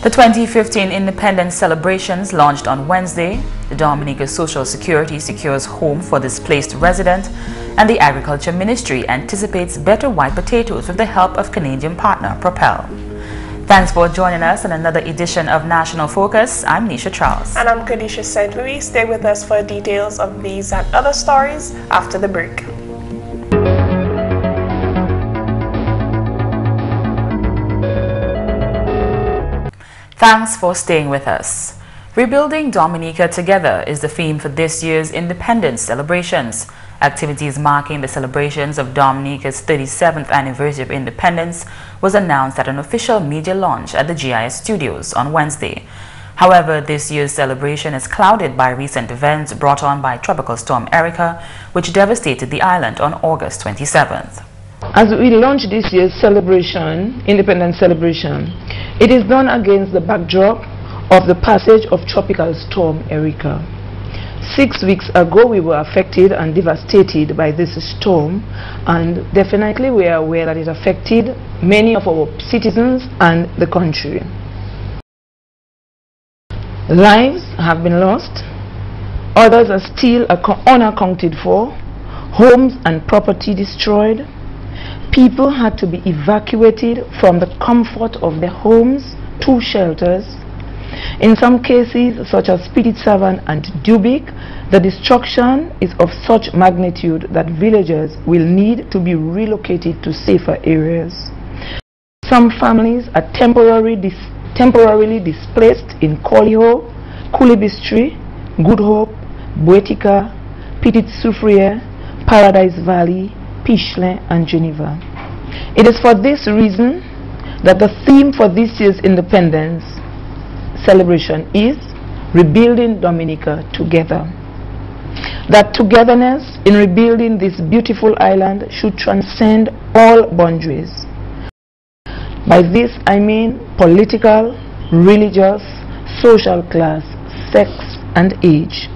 The 2015 Independence celebrations launched on Wednesday. The Dominica Social Security secures home for displaced residents, and the Agriculture Ministry anticipates better white potatoes with the help of Canadian partner PROPEL. Thanks for joining us on another edition of National Focus. I'm Nisha Charles. And I'm Kerdisha St. Louis. Stay with us for details of these and other stories after the break. Thanks for staying with us. Rebuilding Dominica Together is the theme for this year's Independence celebrations. Activities marking the celebrations of Dominica's 37th anniversary of independence was announced at an official media launch at the GIS studios on Wednesday. However, this year's celebration is clouded by recent events brought on by Tropical Storm Erica, which devastated the island on August 27th. As we launch this year's celebration, Independence celebration, it is done against the backdrop of the passage of Tropical Storm Erica. 6 weeks ago, we were affected and devastated by this storm, and definitely we are aware that it affected many of our citizens and the country. Lives have been lost, others are still unaccounted for, homes and property destroyed. People had to be evacuated from the comfort of their homes to shelters. In some cases, such as Petit Savan and Dubic, the destruction is of such magnitude that villagers will need to be relocated to safer areas. Some families are temporarily displaced in Koliho, Kulibistri, Good Hope, Buetica, Petit Soufriere, Paradise Valley, Pichelin and Geneva. It is for this reason that the theme for this year's Independence celebration is Rebuilding Dominica Together. That togetherness in rebuilding this beautiful island should transcend all boundaries. By this I mean political, religious, social class, sex and age.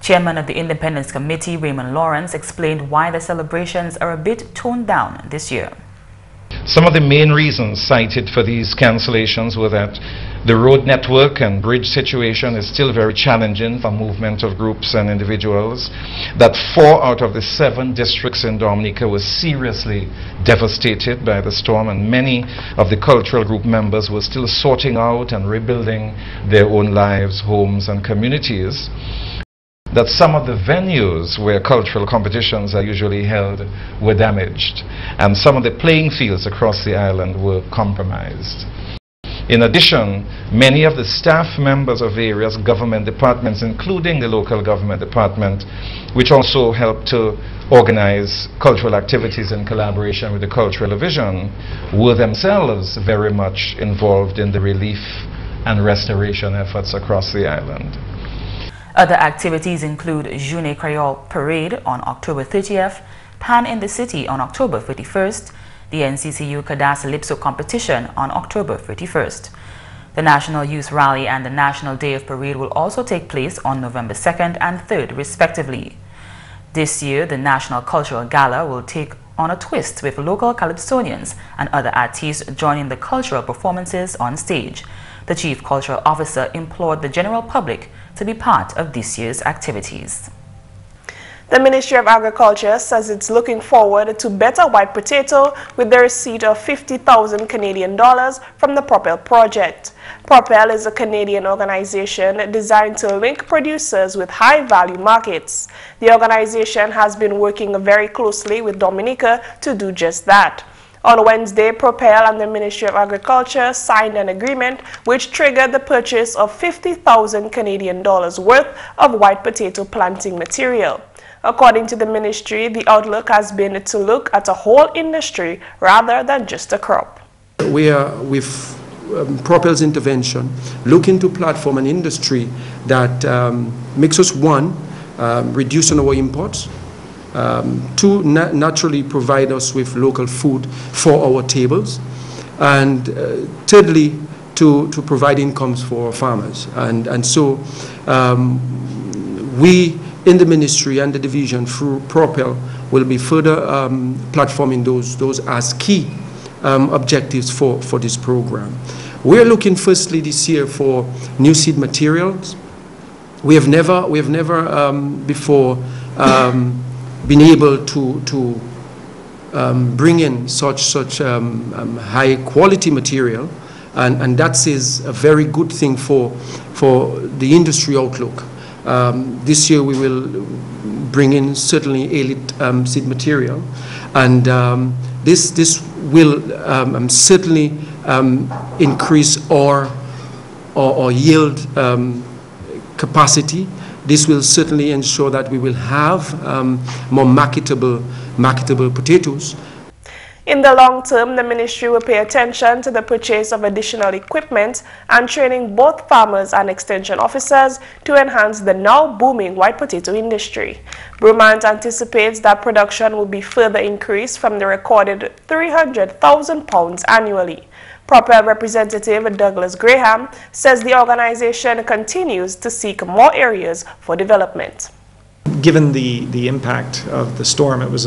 Chairman of the Independence Committee, Raymond Lawrence, explained why the celebrations are a bit toned down this year. Some of the main reasons cited for these cancellations were that the road network and bridge situation is still very challenging for movement of groups and individuals, that 4 out of the 7 districts in Dominica were seriously devastated by the storm, and many of the cultural group members were still sorting out and rebuilding their own lives, homes and communities, that some of the venues where cultural competitions are usually held were damaged, and some of the playing fields across the island were compromised. In addition, many of the staff members of various government departments, including the local government department, which also helped to organize cultural activities in collaboration with the Cultural Division, were themselves very much involved in the relief and restoration efforts across the island. Other activities include Journée Creole Parade on October 30th, Pan in the City on October 31st, the NCCU Kerdisha Lipso competition on October 31st. The National Youth Rally and the National Day of Parade will also take place on November 2nd and 3rd respectively. This year, the National Cultural Gala will take on a twist with local calypsonians and other artists joining the cultural performances on stage. The Chief Cultural Officer implored the general public to be part of this year's activities. The Ministry of Agriculture says it's looking forward to better white potato with the receipt of 50,000 Canadian dollars from the PROPEL project. PROPEL is a Canadian organization designed to link producers with high-value markets. The organization has been working very closely with Dominica to do just that. On Wednesday, PROPEL and the Ministry of Agriculture signed an agreement which triggered the purchase of 50,000 Canadian dollars worth of white potato planting material. According to the ministry, the outlook has been to look at a whole industry rather than just a crop. We are, with PROPEL's intervention, looking to platform an industry that makes us, one, reduce on our imports, to naturally provide us with local food for our tables, and thirdly, to provide incomes for our farmers. And so we in the ministry and the division through PROPEL will be further platforming those as key objectives for this program. We're looking firstly this year for new seed materials. We have never before been able to bring in such high quality material, and that is a very good thing for the industry outlook. This year we will bring in certainly elite seed material, and this will certainly increase our yield capacity. This will certainly ensure that we will have more marketable potatoes. In the long term, the ministry will pay attention to the purchase of additional equipment and training both farmers and extension officers to enhance the now booming white potato industry. Brumant anticipates that production will be further increased from the recorded 300,000 pounds annually. PROPEL representative Douglas Graham says the organization continues to seek more areas for development. Given the impact of the storm, it was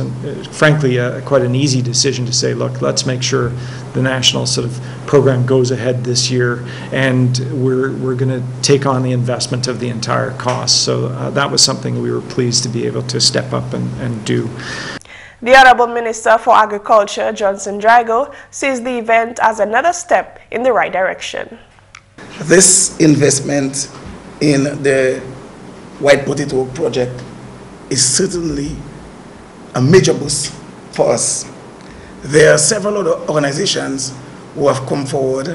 frankly quite an easy decision to say, look, let's make sure the national sort of program goes ahead this year, and we're going to take on the investment of the entire cost. So that was something we were pleased to be able to step up and do. The Honourable Minister for Agriculture, Johnson Drago, sees the event as another step in the right direction. This investment in the white potato project is certainly a major boost for us. There are several other organizations who have come forward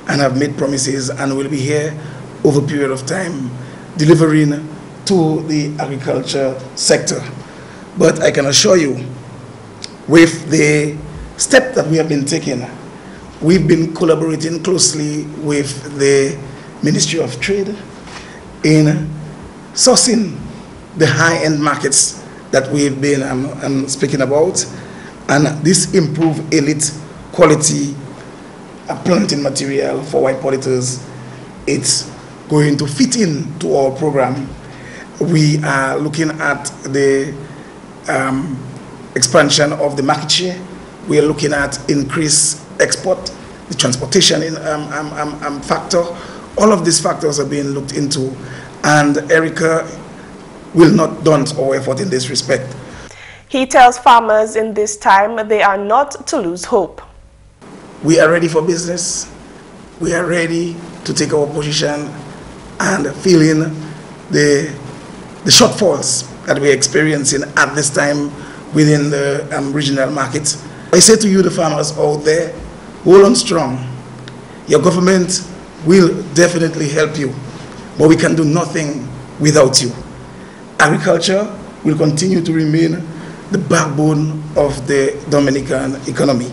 and have made promises and will be here over a period of time delivering to the agriculture sector. But I can assure you, with the step that we have been taking, we've been collaborating closely with the Ministry of Trade in sourcing the high-end markets that we've been speaking about, and this improved elite quality planting material for white potatoes. It's going to fit into our program. We are looking at the expansion of the market share. We are looking at increased export, the transportation factor. All of these factors are being looked into, and Erica will not daunt our effort in this respect. He tells farmers in this time they are not to lose hope. We are ready for business. We are ready to take our position and fill in the shortfalls that we are experiencing at this time within the regional markets. I say to you, the farmers out there, hold on strong. Your government will definitely help you, but we can do nothing without you. Agriculture will continue to remain the backbone of the Dominican economy.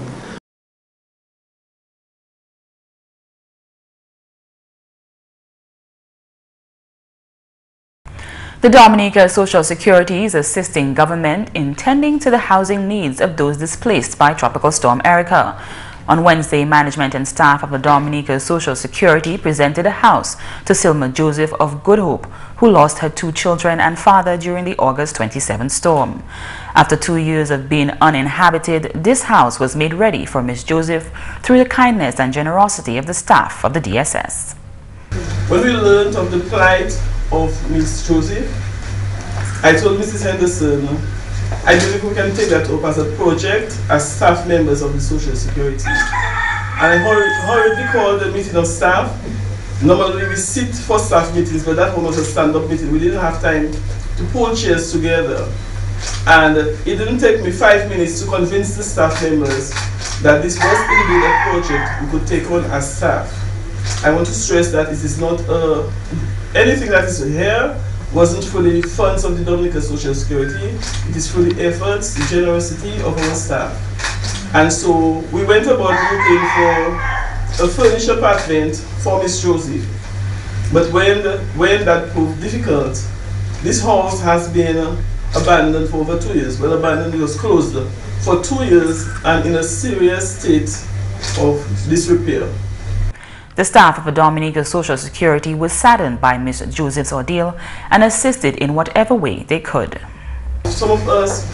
The Dominica Social Security is assisting government in tending to the housing needs of those displaced by Tropical Storm Erica. On Wednesday, management and staff of the Dominica Social Security presented a house to Silma Joseph of Good Hope, who lost her 2 children and father during the August 27 storm. After 2 years of being uninhabited, this house was made ready for Miss Joseph through the kindness and generosity of the staff of the DSS. When we learned of the plight of Miss Joseph, I told Mrs. Henderson, I believe we can take that up as a project as staff members of the Social Security. And I hurriedly called the meeting of staff. Normally we sit for staff meetings, but that one was a stand-up meeting. We didn't have time to pull chairs together. And it didn't take me 5 minutes to convince the staff members that this was indeed a project we could take on as staff. I want to stress that it is not anything that is here wasn't fully funds of the Dominica Social Security. It is fully efforts, the generosity of our staff. And so we went about looking for a furnished apartment for Miss Joseph. But when that proved difficult, this house has been abandoned for over 2 years. Well, abandoned, it was closed for 2 years and in a serious state of disrepair. The staff of the Dominica Social Security was saddened by Miss Joseph's ordeal and assisted in whatever way they could. Some of us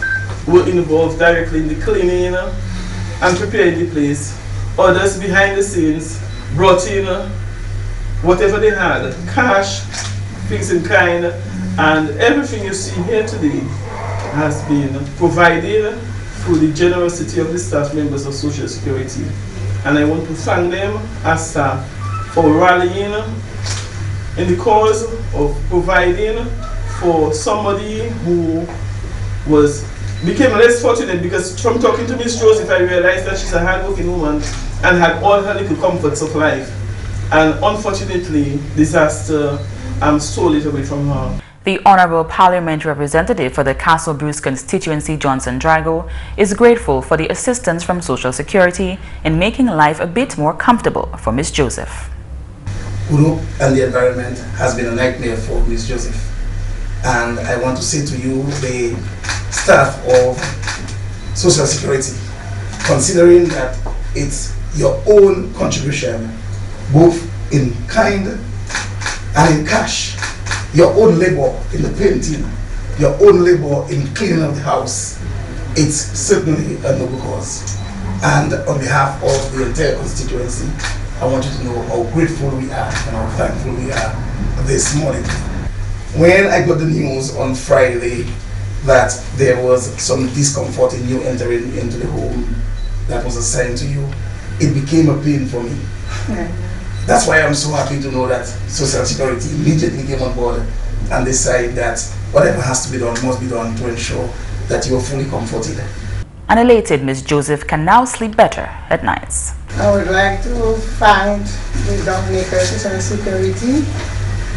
were involved directly in the cleaning and preparing the place. Others behind the scenes brought in whatever they had, cash, things in kind, and everything you see here today has been provided through the generosity of the staff members of Social Security. And I want to thank them as staff for rallying in the cause of providing for somebody who became less fortunate, because from talking to Miss Joseph, I realized that she's a hardworking woman and had all her little comforts of life. And unfortunately, disaster stole it away from her. The Honorable Parliament Representative for the Castle Bruce constituency, Johnson Drago, is grateful for the assistance from Social Security in making life a bit more comfortable for Miss Joseph. Group and the environment has been a nightmare for Miss Joseph. And I want to say to you, the staff of Social Security, considering that it's your own contribution, both in kind and in cash, your own labor in the painting, your own labor in cleaning of the house, it's certainly a noble cause. And on behalf of the entire constituency, I want you to know how grateful we are and how thankful we are this morning. When I got the news on Friday that there was some discomfort in you entering into the home that was assigned to you, it became a pain for me. That's why I'm so happy to know that Social Security immediately came on board and decided that whatever has to be done must be done to ensure that you are fully comforted. An elated Miss Joseph can now sleep better at nights. I would like to thank the Dominica Social Security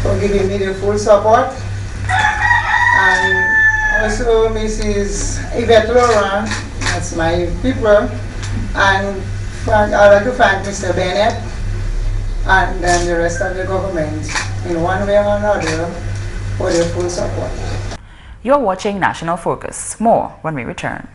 for giving me the full support, and also Mrs. Yvette Laurent, that's my people, and I'd like to thank Mr. Bennett and then the rest of the government in one way or another for their full support. You're watching National Focus. More when we return.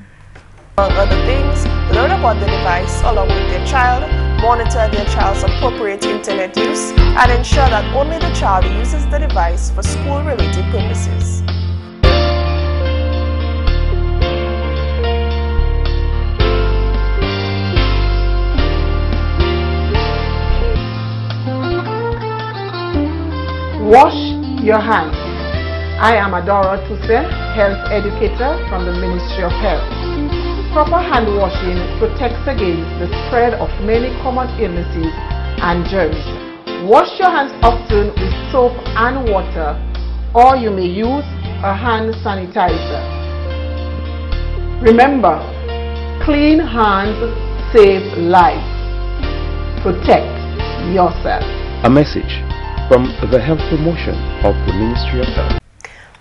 Among other things, learn about the device along with their child, monitor their child's appropriate internet use, and ensure that only the child uses the device for school-related purposes. Wash your hands. I am Adora Tuse, health educator from the Ministry of Health. Proper hand washing protects against the spread of many common illnesses and germs. Wash your hands often with soap and water, or you may use a hand sanitizer. Remember, clean hands save lives. Protect yourself. A message from the Health Promotion of the Ministry of Health.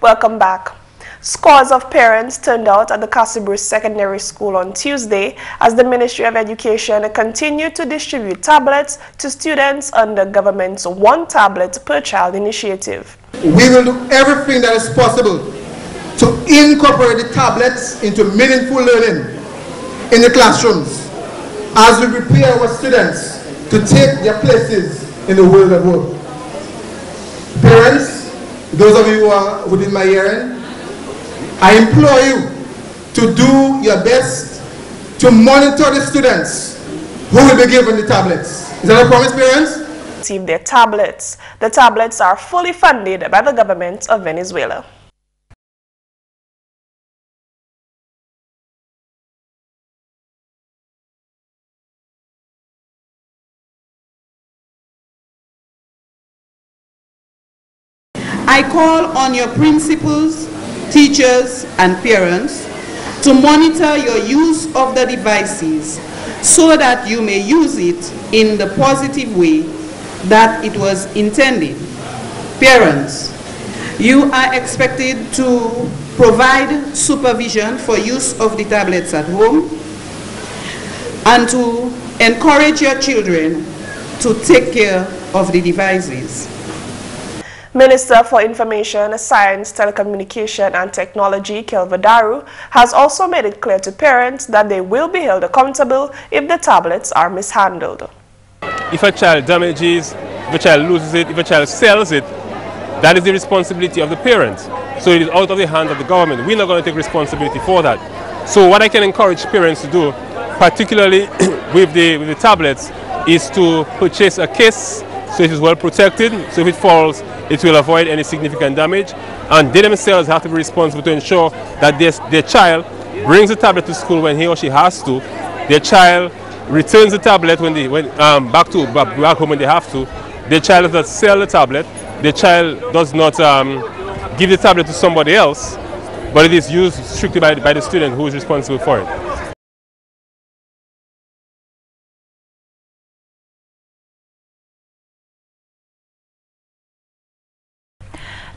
Welcome back. Scores of parents turned out at the Castle Bruce Secondary School on Tuesday as the Ministry of Education continued to distribute tablets to students under government's one tablet per child initiative. We will do everything that is possible to incorporate the tablets into meaningful learning in the classrooms as we prepare our students to take their places in the world of work. Parents, those of you who are within my hearing, I implore you to do your best to monitor the students who will be given the tablets. Is that a promise, parents? Receive their tablets. The tablets are fully funded by the government of Venezuela. I call on your principals, teachers, and parents to monitor your use of the devices so that you may use it in the positive way that it was intended. Parents, you are expected to provide supervision for use of the tablets at home and to encourage your children to take care of the devices. Minister for Information, Science, Telecommunication and Technology, Kelvadaru, has also made it clear to parents that they will be held accountable if the tablets are mishandled. If a child damages, if a child loses it, if a child sells it, that is the responsibility of the parents. So it is out of the hands of the government. We're not going to take responsibility for that. So what I can encourage parents to do, particularly with the tablets, is to purchase a case so it is well protected, so if it falls, it will avoid any significant damage. And they themselves have to be responsible to ensure that their child brings the tablet to school when he or she has to. Their child returns the tablet when back home when they have to. Their child does not sell the tablet. Their child does not give the tablet to somebody else, but it is used strictly by the student who is responsible for it.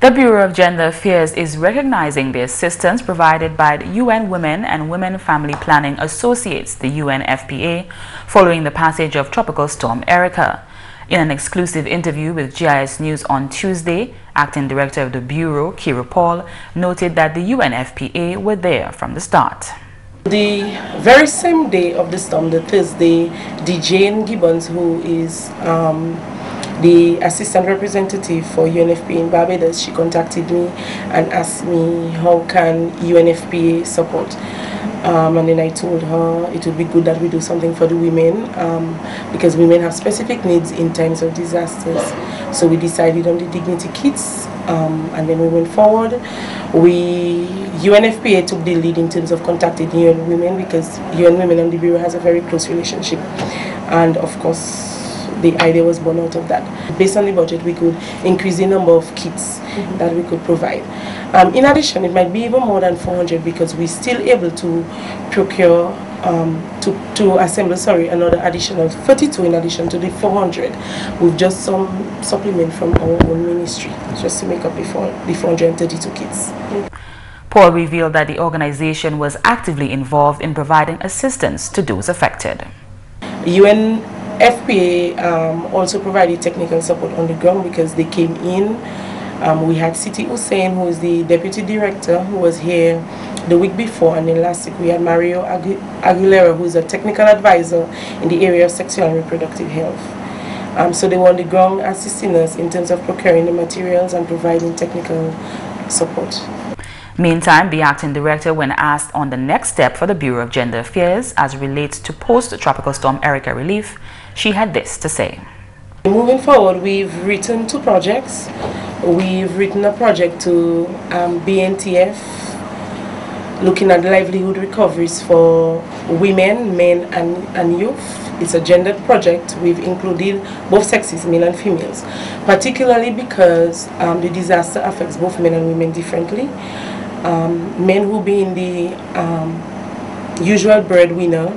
The Bureau of Gender Affairs is recognizing the assistance provided by the UN Women and Women Family Planning Associates, the UNFPA, following the passage of Tropical Storm Erica. In an exclusive interview with GIS News on Tuesday, Acting Director of the Bureau, PROPEL, noted that the UNFPA were there from the start. The very same day of the storm, the Thursday, Jane Gibbons, who is the assistant representative for UNFPA in Barbados, she contacted me and asked me how can UNFPA support. And then I told her it would be good that we do something for the women because women have specific needs in times of disasters. So we decided on the dignity kits and then we went forward. UNFPA took the lead in terms of contacting UN Women because UN Women and the Bureau has a very close relationship. And of course, the idea was born out of that. Based on the budget, we could increase the number of kits that we could provide. In addition, it might be even more than 400 because we're still able to procure, to assemble, another additional 32 in addition to the 400 with just some supplement from our own ministry, just to make up the 432 kits. Paul revealed that the organization was actively involved in providing assistance to those affected. UNFPA also provided technical support on the ground because they came in. We had Siti Hussein, who is the deputy director, who was here the week before, and then last week we had Mario Aguilera, who is a technical advisor in the area of sexual and reproductive health. So they were on the ground assisting us in terms of procuring the materials and providing technical support. Meantime, the acting director, when asked on the next step for the Bureau of Gender Affairs as relates to post-Tropical Storm Erica relief, she had this to say. Moving forward, we've written 2 projects. We've written a project to BNTF, looking at livelihood recoveries for women, men, and youth. It's a gendered project. We've included both sexes, male and females, particularly because the disaster affects both men and women differently. Men who being the usual breadwinner,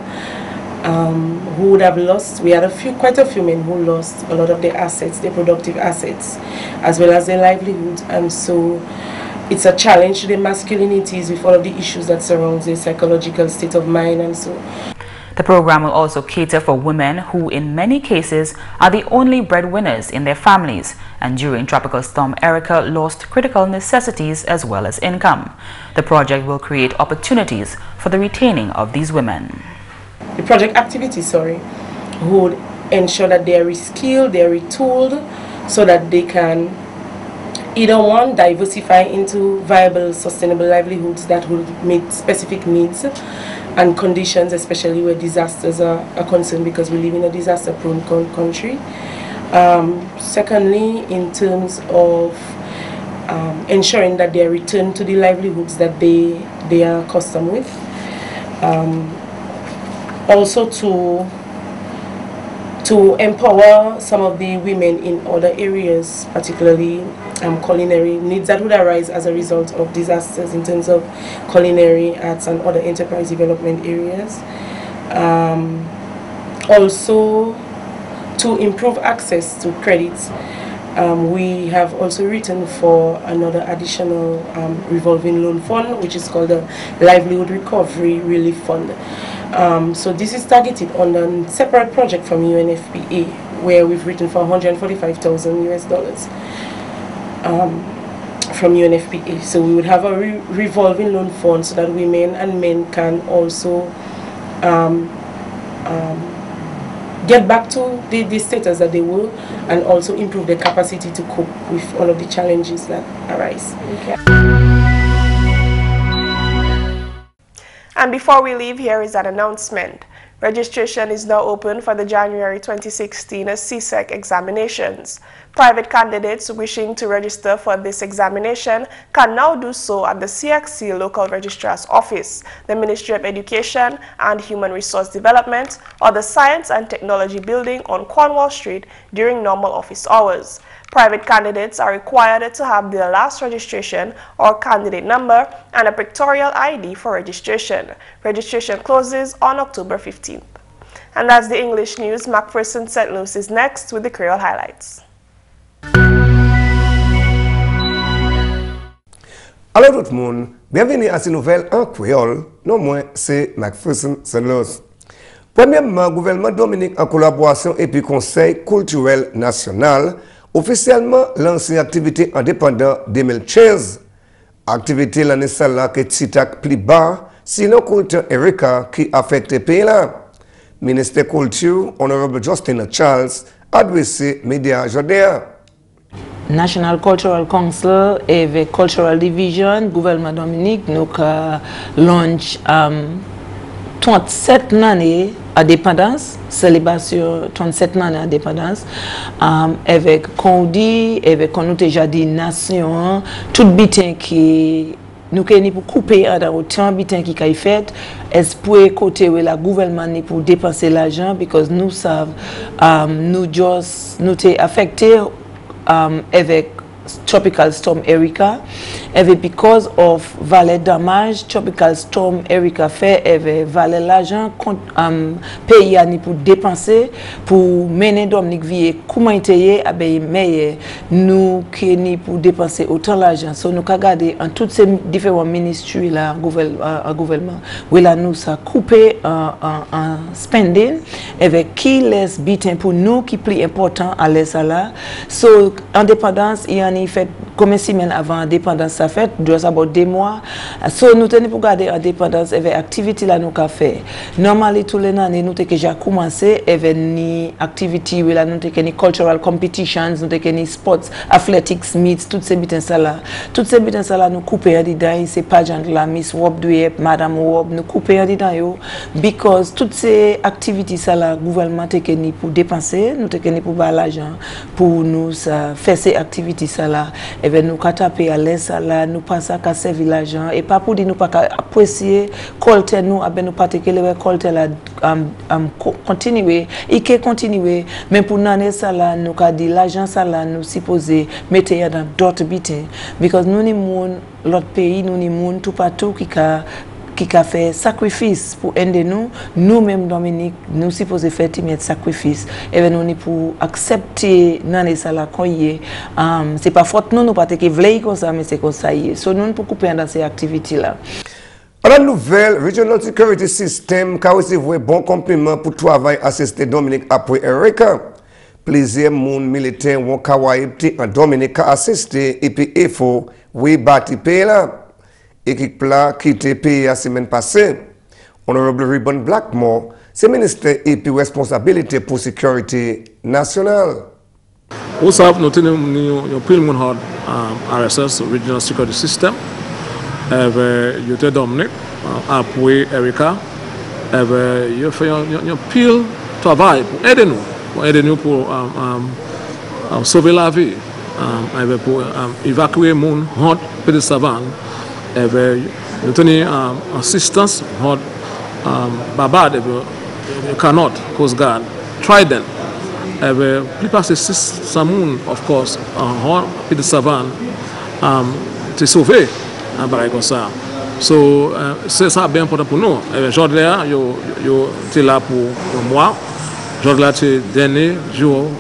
who would have lost, we had quite a few men who lost a lot of their assets, their productive assets, as well as their livelihoods, and so it's a challenge to their masculinities with all of the issues that surrounds their psychological state of mind and so. The program will also cater for women who in many cases are the only breadwinners in their families and during Tropical Storm Erica lost critical necessities as well as income. The project will create opportunities for the retaining of these women. The project activities, would ensure that they are reskilled, they are retooled, so that they can either one, diversify into viable, sustainable livelihoods that will meet specific needs and conditions, especially where disasters are concerned, because we live in a disaster-prone country. Secondly, in terms of ensuring that they are returned to the livelihoods that they are accustomed with. Also to empower some of the women in other areas, particularly culinary needs that would arise as a result of disasters in terms of culinary arts and other enterprise development areas. Also to improve access to credits. We have also written for another additional revolving loan fund, which is called the Livelihood Recovery Relief Fund. So this is targeted on a separate project from UNFPA, where we've written for $145,000 US from UNFPA. So we would have a revolving loan fund so that women and men can also get back to the status that they were, and also improve their capacity to cope with all of the challenges that arise. Okay. And before we leave, here is an announcement. Registration is now open for the January 2016 CSEC examinations. Private candidates wishing to register for this examination can now do so at the CXC Local Registrar's Office, the Ministry of Education and Human Resource Development, or the Science and Technology Building on Cornwall Street during normal office hours. Private candidates are required to have their last registration or candidate number and a pictorial ID for registration. Registration closes on October 15th. And that's the English news. McPherson St. Luce is next with the Creole highlights. Alors tout le monde, bienvenue à cette nouvelle en créole. Non moins, c'est McPherson St. Luce. Premièrement, gouvernement Dominique en collaboration et puis Conseil culturel national officiellement lancé une activité indépendante 2015. Activité l'année là que Titak plus bas, sinon culture Erika qui affecte le pays là. Ministre Culture, Honorable Justin Charles, adressé médias aujourd'hui. National Cultural Council et the Cultural Division, gouvernement Dominique, nous launch 37 années indépendance, célébration 37 années indépendance, avec Condi, avec qu'on nous déjà dit nation, tout bitin qui nous avons pour couper dans autant bitin qui a fait, est pour côté où la gouvernement ni pour dépenser l'argent, because nous savons nous t'es affecté avec Tropical Storm Erika, et because of valet damage, Tropical Storm Erika fait et valet l'argent pays ni pour dépenser pour mener Dominique vie comment essayer mais nous qui ni pour dépenser autant l'argent, so nous qu'à garder en toutes ces différents ministries là gouvernement où là nous ça couper en spending avec qui laisse bitin pour nous qui plus important à l'aise là, so indépendance il y a fait comme semaine avant indépendance ça fait just about 2 mois, so nous tenons pour garder indépendance avec activité là nous qu'a fait normalement tous les années nous t'ai déjà commencé avec ni activité là nous t'ai ni cultural competitions nous t'ai ni sports athletics meets toutes ces bitins ça là nous couper dedans c'est pageant la Miss Wop doué Madame Wop nous couper dedans yo because toutes ces activités ça là gouvernement t'ai ni pour dépenser nous t'ai ni pour ba l'argent pour nous ça faire ces activités ça là et ben nous taper à l'aise là nous penser à servir l'argent et pas pour dire nous pas apprécier colter nous ben nous pas que le colter là continuer et que continuer mais pour n'année ça là nous ca dit l'argent ça là nous supposé mettre dans d'autres bitins because nous ni monde l'autre pays nous ni monde tout partout qui a fait sacrifice pour aider nous-mêmes Dominique, nous supposons faire des sacrifices. Et bien nous pour accepter dans ça là qu'on y est. C'est pas faute nous pas que voulons comme ça mais c'est comme ça y est. So nous pour couper dans ces activités là. La nouvelle Regional Security System qui a reçu un bon compliment pour travail assisté Dominique après Erika. Plusieurs monde militaires ont kawaïpti en Dominique assisté et puis il faut oui bâti pays là. Équipe là qui était payé la semaine passée. Honorable Ribbon Blackmore, c'est ministre et puis responsabilité pour sécurité nationale. Nous avons pris le RSS, Regional Security System, avec Dominique, appuyé Erika, il fait un pile travail pour aider nous pour sauver la vie, pour évacuer les gens de la savane. Nous avons assistance pour Babad, Canot, Coast Guard, Trident. Plus passer 600 personnes, of course, en de savane, te sauver, comme ça. So, c'est ça bien important pour nous. Aujourd'hui, tu es là pour moi. Aujourd'hui, tu es dernier jour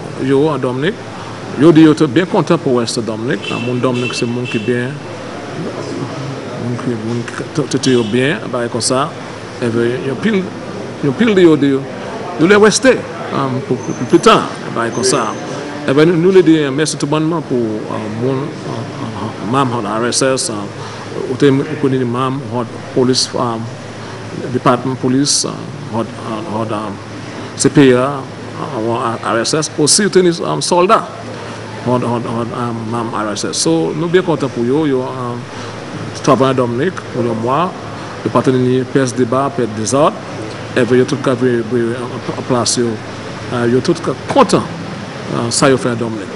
en Dominique. Je dis que tu es bien content pour West Dominique. Mon Dominique, c'est mon qui est bien. Tout est bien, comme ça. Il y a pile de les rester pour plus tard, comme ça. Nous les disons merci tout bonnement pour mon mam RSS, mam police, département police, CPA, RSS, aussi soldats, mam RSS. So nous bien contents pour eux. Travail Dominique, pour le mois, le partenaire PS débat, PS désordre, ever you took a place you took a quarter ça y fait Dominique.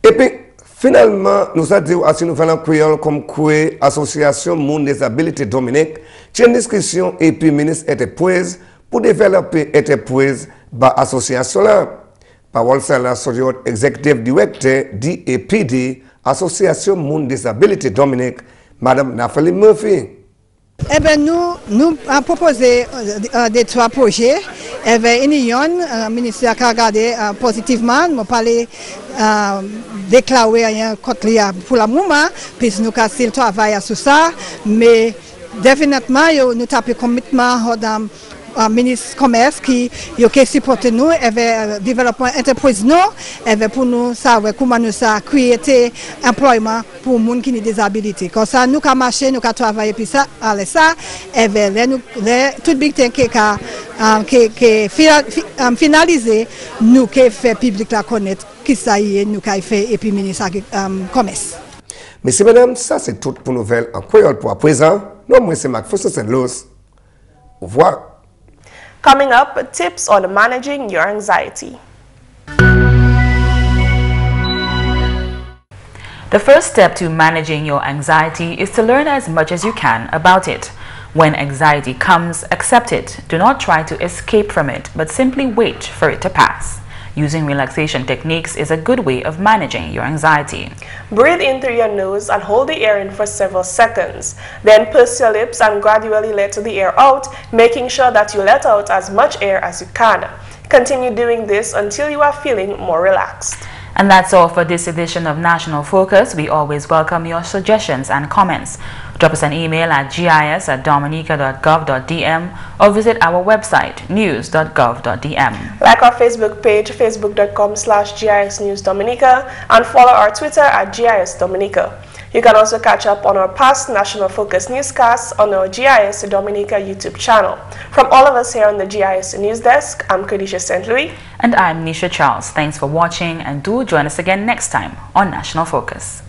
Et puis finalement nous avons dit à ce nouvel créole comme quoi association Monde des Habiletés Dominique une discussion et puis ministre était prise pour développer était prise par association là. Parole c'est la executive director DAPD association Monde des Habiletés Dominique Madame Nathalie Murphy. Eh bien, nous avons proposé des 3 projets. Eh bien, le ministère a regardé positivement. Nous avons parlé déclaré un côté pour le moment, puis nous avons travaillé sur ça. Mais définitivement, nous avons un commitment dans le ministre du Commerce qui supporte nous, le développement entreprise nous, pour nous savoir comment nous créer employement pour les gens qui ont des habilités. Comme ça, nous avons marché, nous avons travaillé, puis ça, avec ça, tout big thing qui est finalisé, nous avons fait public la connaître, qui ça y est, nous avons fait, et puis le ministre du Commerce. Messieurs, mesdames, ça c'est tout pour nouvelle en créole pour à présent. Non, moi c'est McPherson et Luce. Au revoir. Coming up, tips on managing your anxiety. The first step to managing your anxiety is to learn as much as you can about it. When anxiety comes, accept it. Do not try to escape from it, but simply wait for it to pass. Using relaxation techniques is a good way of managing your anxiety. Breathe in through your nose and hold the air in for several seconds. Then purse your lips and gradually let the air out, making sure that you let out as much air as you can. Continue doing this until you are feeling more relaxed. And that's all for this edition of National Focus. We always welcome your suggestions and comments. Drop us an email at gis@dominica.gov.dm or visit our website news.gov.dm. Like our Facebook page, facebook.com/GIS News Dominica, and follow our Twitter at GIS Dominica. You can also catch up on our past National Focus newscasts on our GIS Dominica YouTube channel. From all of us here on the GIS News Desk, I'm Kerdisha St. Louis. And I'm Nisha Charles. Thanks for watching, and do join us again next time on National Focus.